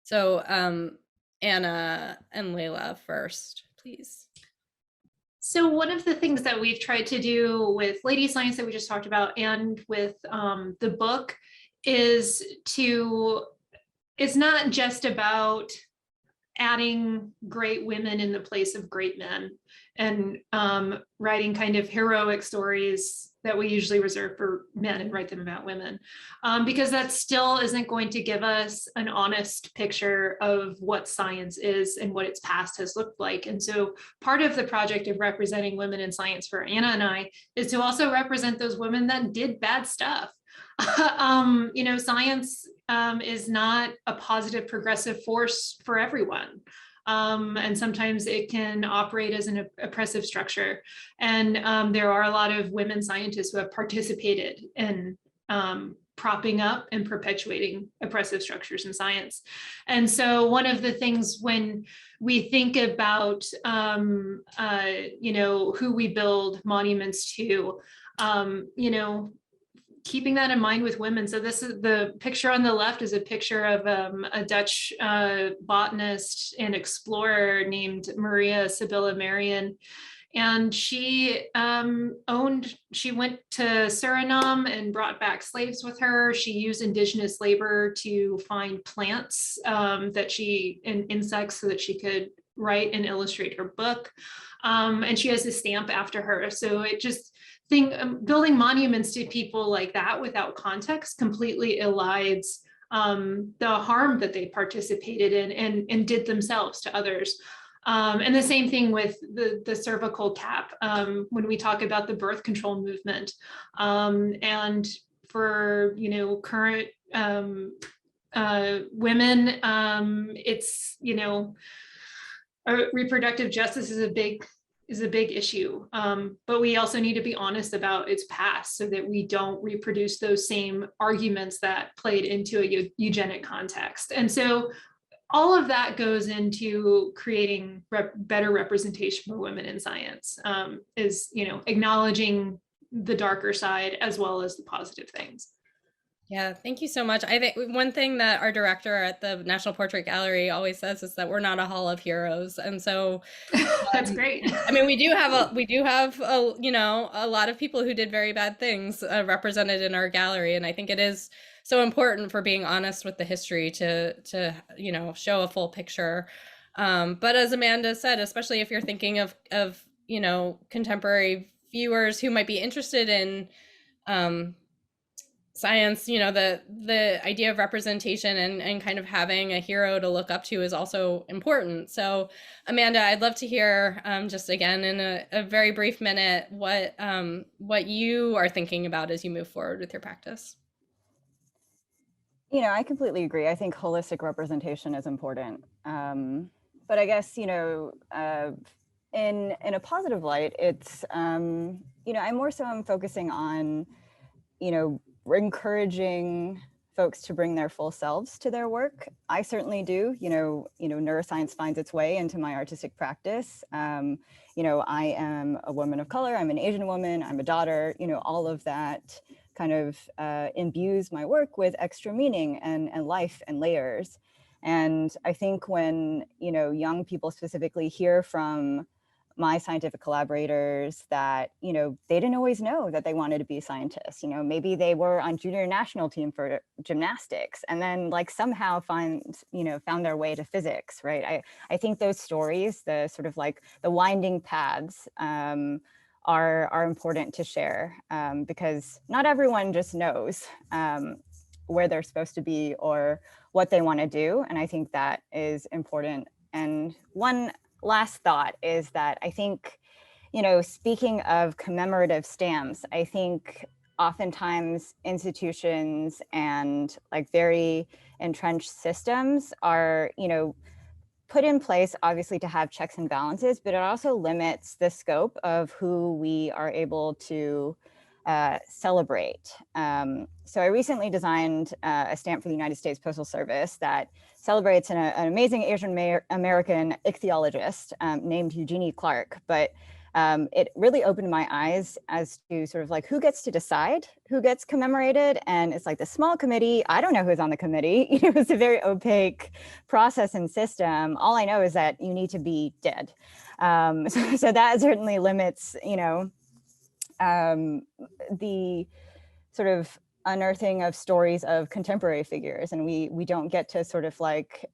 So Anna and Leila first, please. So one of the things that we've tried to do with Lady Science that we just talked about, and with the book, is it's not just about adding great women in the place of great men and writing kind of heroic stories that we usually reserve for men and write them about women, because that still isn't going to give us an honest picture of what science is and what its past has looked like. And so part of the project of representing women in science for Anna and I is to also represent those women that did bad stuff. You know, science is not a positive progressive force for everyone. And sometimes it can operate as an oppressive structure. And there are a lot of women scientists who have participated in propping up and perpetuating oppressive structures in science. And so one of the things when we think about, you know, who we build monuments to, you know, keeping that in mind with women. So this is the picture on the left is a picture of a Dutch botanist and explorer named Maria Sibylla Marion. And she she went to Suriname and brought back slaves with her. She used indigenous labor to find plants and insects so that she could write and illustrate her book. And she has a stamp after her. So it just, building monuments to people like that without context completely elides the harm that they participated in and did themselves to others. And the same thing with the cervical cap, when we talk about the birth control movement. And for, you know, current women, it's, you know, reproductive justice is a big issue, but we also need to be honest about its past so that we don't reproduce those same arguments that played into a eugenic context. And so all of that goes into creating better representation for women in science, is, you know, acknowledging the darker side as well as the positive things. Yeah, thank you so much. I think one thing that our director at the National Portrait Gallery always says is that we're not a hall of heroes, and so that's great. I mean, we do have you know, a lot of people who did very bad things represented in our gallery, and I think it is so important for being honest with the history to you know, show a full picture. But as Amanda said, especially if you're thinking of you know, contemporary viewers who might be interested in science, you know, the idea of representation and kind of having a hero to look up to is also important. So Amanda, I'd love to hear, just again in a very brief minute, what you are thinking about as you move forward with your practice. You know, I completely agree. I think holistic representation is important. But I guess, you know, in a positive light, it's, you know, I'm focusing on, you know, encouraging folks to bring their full selves to their work. I certainly do. You know, neuroscience finds its way into my artistic practice. You know, I am a woman of color. I'm an Asian woman. I'm a daughter. You know, all of that kind of imbues my work with extra meaning and life and layers. And I think when, you know, young people specifically hear from my scientific collaborators that, you know, they didn't always know that they wanted to be scientists. You know, maybe they were on junior national team for gymnastics and then like somehow found their way to physics, right? I think those stories, the sort of like the winding paths, are important to share, because not everyone just knows where they're supposed to be or what they want to do. And I think that is important. And one last thought is that I think, you know, speaking of commemorative stamps, I think oftentimes institutions and like very entrenched systems are, you know, put in place obviously to have checks and balances, but it also limits the scope of who we are able to celebrate. So I recently designed a stamp for the United States Postal Service that celebrates an amazing Asian American ichthyologist named Eugenie Clark, but it really opened my eyes as to sort of like who gets to decide who gets commemorated. And it's like the small committee, I don't know who's on the committee. It's a very opaque process and system. All I know is that you need to be dead. So that certainly limits, you know, the sort of unearthing of stories of contemporary figures. And we don't get to sort of like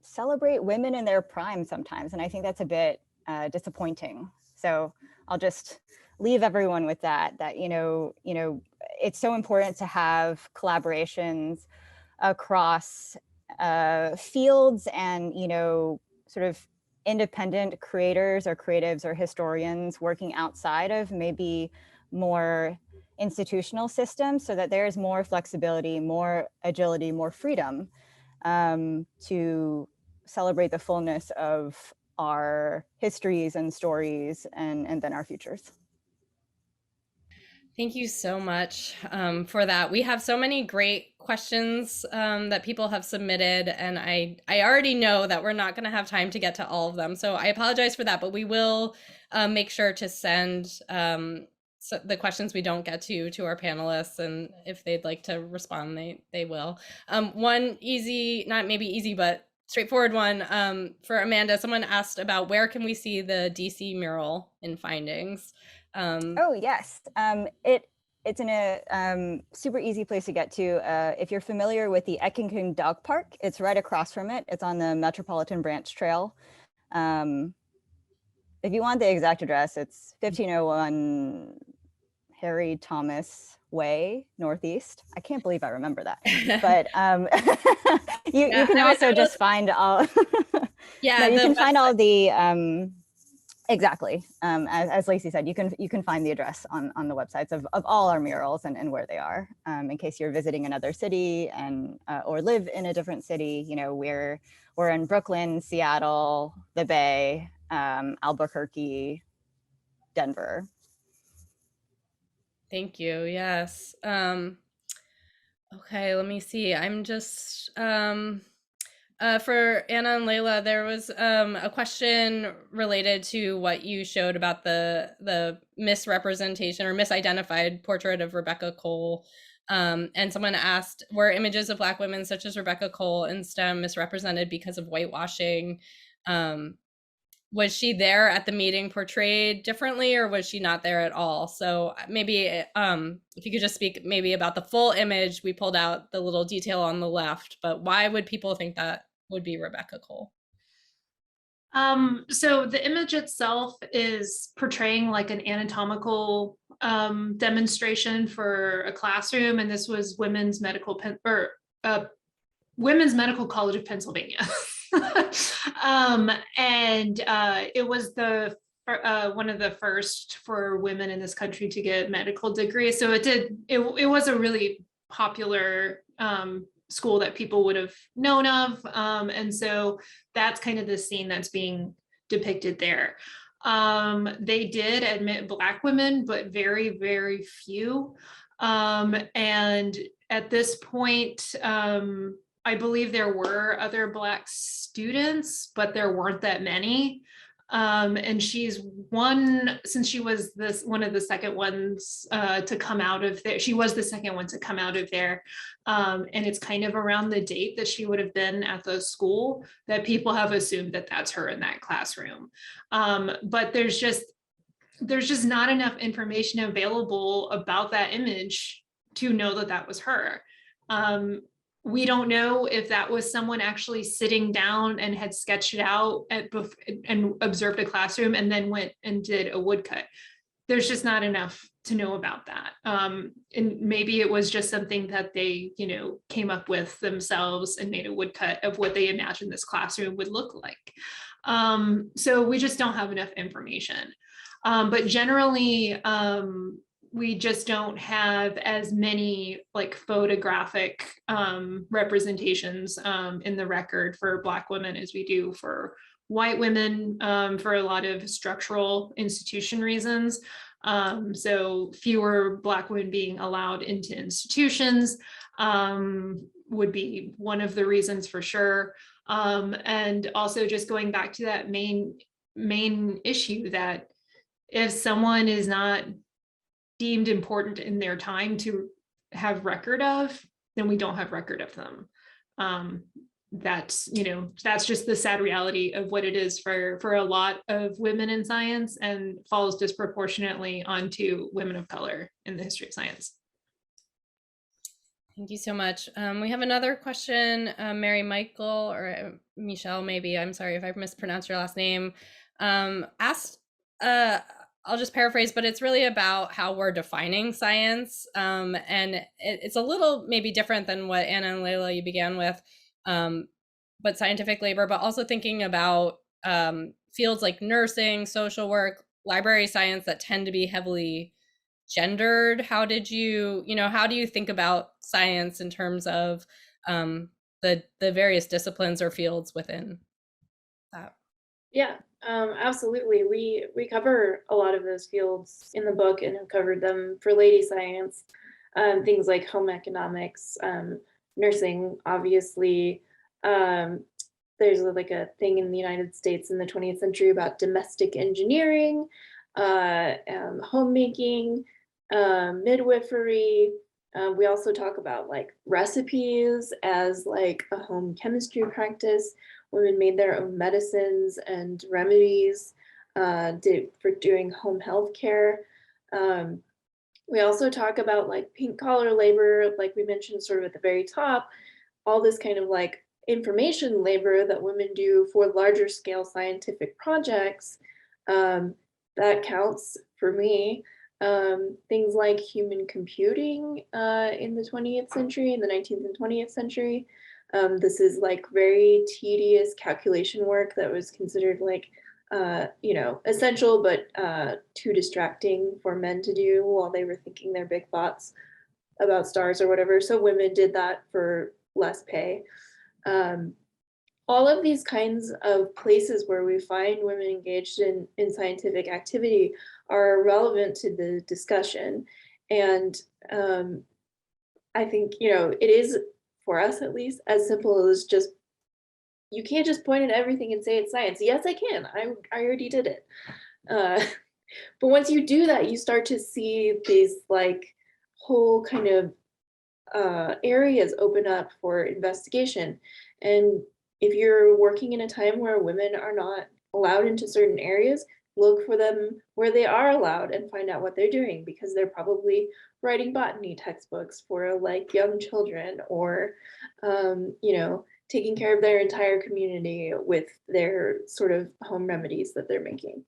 celebrate women in their prime sometimes. And I think that's a bit disappointing. So I'll just leave everyone with that, you know, it's so important to have collaborations across fields and, you know, sort of independent creators or creatives or historians working outside of maybe more institutional systems, so that there's more flexibility, more agility, more freedom to celebrate the fullness of our histories and stories and then our futures. Thank you so much for that. We have so many great questions that people have submitted, and I already know that we're not going to have time to get to all of them. So I apologize for that, but we will make sure to send the questions we don't get to our panelists, and if they'd like to respond, they will. One easy, not maybe easy, but straightforward one for Amanda. Someone asked about where can we see the DC mural in findings. Oh yes, it's in a super easy place to get to. If you're familiar with the Eckington Dog Park, it's right across from it. It's on the Metropolitan Branch Trail. If you want the exact address, it's 1501 Harry Thomas Way, Northeast. I can't believe I remember that. But you can also just find all. Yeah, you can find all the. Exactly. As Lacey said, you can find the address on the websites of all our murals and where they are, in case you're visiting another city and or live in a different city. You know, we're in Brooklyn, Seattle, the Bay, Albuquerque, Denver. Thank you. Yes. Okay, let me see. I'm just for Anna and Leila, there was a question related to what you showed about the misrepresentation or misidentified portrait of Rebekah Cole. And someone asked, were images of Black women such as Rebekah Cole in STEM misrepresented because of whitewashing? Was she there at the meeting portrayed differently, or was she not there at all? So maybe if you could just speak maybe about the full image. We pulled out the little detail on the left, but why would people think that would be Rebekah Cole? So the image itself is portraying like an anatomical demonstration for a classroom, and this was Women's Medical College of Pennsylvania. And it was one of the first for women in this country to get medical degrees. So it was a really popular school that people would have known of. And so that's kind of the scene that's being depicted there. They did admit Black women, but very, very few. And at this point, I believe there were other Black students, but there weren't that many. And she's since she was one of the second ones to come out of there. She was the second one to come out of there. And it's kind of around the date that she would have been at the school that people have assumed that that's her in that classroom. But there's just not enough information available about that image to know that that was her. We don't know if that was someone actually sitting down and had sketched it out and observed a classroom and then went and did a woodcut. There's just not enough to know about that. And maybe it was just something that they, came up with themselves and made a woodcut of what they imagined this classroom would look like. So we just don't have enough information. But generally, we just don't have as many like photographic representations in the record for Black women as we do for white women, for a lot of structural institution reasons. So fewer Black women being allowed into institutions would be one of the reasons for sure. And also just going back to that main issue that if someone is not deemed important in their time to have record of, then we don't have record of them. That's just the sad reality of what it is for a lot of women in science, and falls disproportionately onto women of color in the history of science. Thank you so much. We have another question, Mary Michael or Michelle, maybe, I'm sorry if I've mispronounced your last name, asked, I'll just paraphrase, but it's really about how we're defining science. And it's a little maybe different than what Anna and Leila you began with, but scientific labor, but also thinking about fields like nursing, social work, library science that tend to be heavily gendered. How do you think about science in terms of the various disciplines or fields within that? Yeah, absolutely. We cover a lot of those fields in the book and have covered them for lady science. Things like home economics, nursing, obviously. There's like a thing in the United States in the 20th century about domestic engineering, homemaking, midwifery. We also talk about like recipes as like a home chemistry practice. Women made their own medicines and remedies for doing home health care. We also talk about like pink collar labor, like we mentioned sort of at the very top, all this kind of like information labor that women do for larger scale scientific projects. That counts for me. Things like human computing in the 20th century, in the 19th and 20th century. This is like very tedious calculation work that was considered like, essential, but too distracting for men to do while they were thinking their big thoughts about stars or whatever. So women did that for less pay. All of these kinds of places where we find women engaged in scientific activity are relevant to the discussion. And I think, it is, for us at least, as simple as just, you can't just point at everything and say it's science. Yes, I can. I already did it. But once you do that, you start to see these like whole kind of areas open up for investigation. And if you're working in a time where women are not allowed into certain areas, look for them where they are allowed and find out what they're doing, because they're probably writing botany textbooks for like young children, or taking care of their entire community with their sort of home remedies that they're making.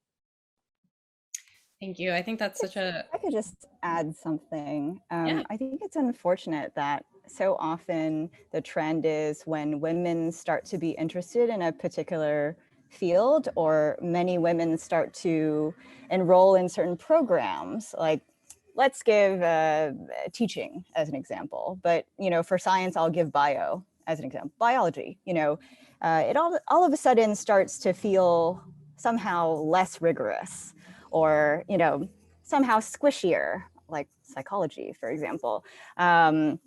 Thank you. I think that's such a... I could just add something. Yeah. I think it's unfortunate that so often the trend is when women start to be interested in a particular field, or many women start to enroll in certain programs, like let's give teaching as an example, but for science I'll give bio as an example, biology. It all of a sudden starts to feel somehow less rigorous, or somehow squishier, like psychology, for example. And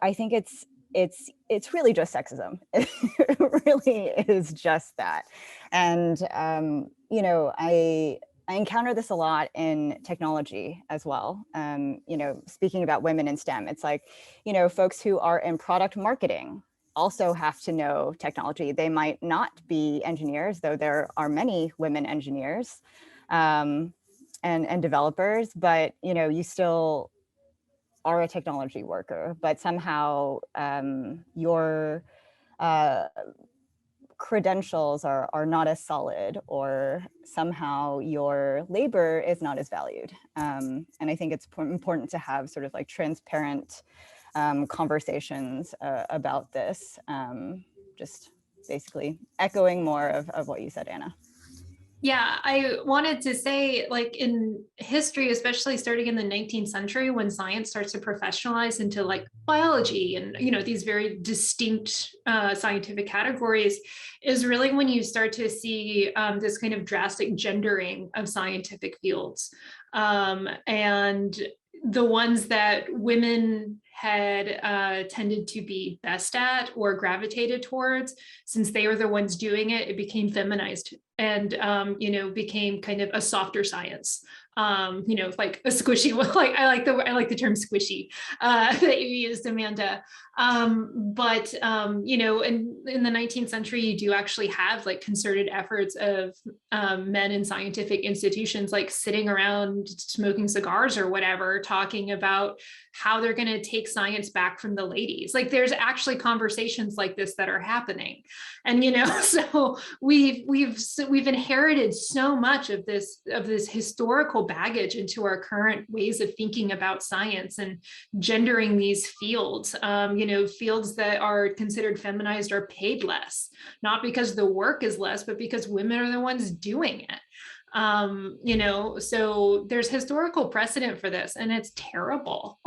I think it's it's really just sexism. It really is just that. And you know, I encounter this a lot in technology as well. You know, speaking about women in STEM, it's like, you know, folks who are in product marketing also have to know technology. They might not be engineers, though there are many women engineers and developers, but you know, you still are a technology worker, but somehow your credentials are not as solid, or somehow your labor is not as valued. And I think it's important to have sort of like transparent conversations about this. Just basically echoing more of what you said, Anna. Yeah, I wanted to say, like in history, especially starting in the 19th century, when science starts to professionalize into like biology and, you know, these very distinct scientific categories, is really when you start to see this kind of drastic gendering of scientific fields. And the ones that women had tended to be best at or gravitated towards, since they were the ones doing it, it became feminized and you know, became kind of a softer science. You know, like a squishy, like I like the term squishy that you used, Amanda. But you know, in the 19th century, you do actually have like concerted efforts of men in scientific institutions, like sitting around smoking cigars or whatever, talking about how they're going to take science back from the ladies. Like there's actually conversations like this that are happening. And you know, so we've inherited so much of this historical baggage into our current ways of thinking about science and gendering these fields. You know, fields that are considered feminized are paid less, not because the work is less, but because women are the ones doing it. You know, so there's historical precedent for this, and it's terrible.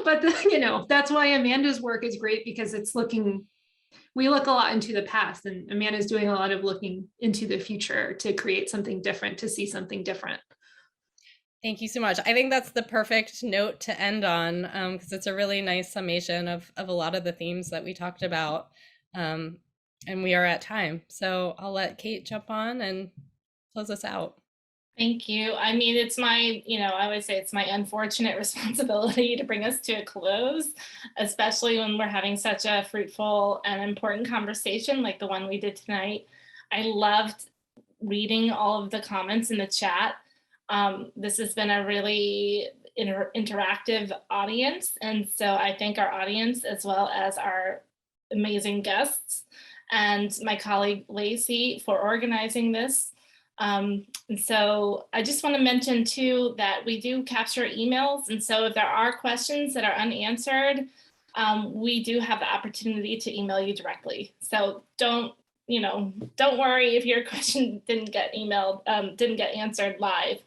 But you know, that's why Amanda's work is great, because it's we look a lot into the past, and Amanda's doing a lot of looking into the future to create something different, to see something different. Thank you so much. I think that's the perfect note to end on, because it's a really nice summation of a lot of the themes that we talked about. And we are at time. So I'll let Kate jump on and close us out. Thank you. I mean, it's my, you know, I always say it's my unfortunate responsibility to bring us to a close, especially when we're having such a fruitful and important conversation like the one we did tonight. I loved reading all of the comments in the chat. This has been a really interactive audience. And so I thank our audience as well as our amazing guests and my colleague Lacey for organizing this. And so I just want to mention too that we do capture emails. And so if there are questions that are unanswered, we do have the opportunity to email you directly. So don't worry if your question didn't get emailed, didn't get answered live,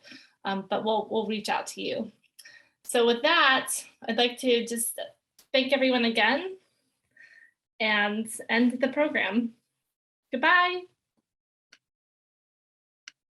but we'll reach out to you. So with that, I'd like to just thank everyone again and end the program. Goodbye.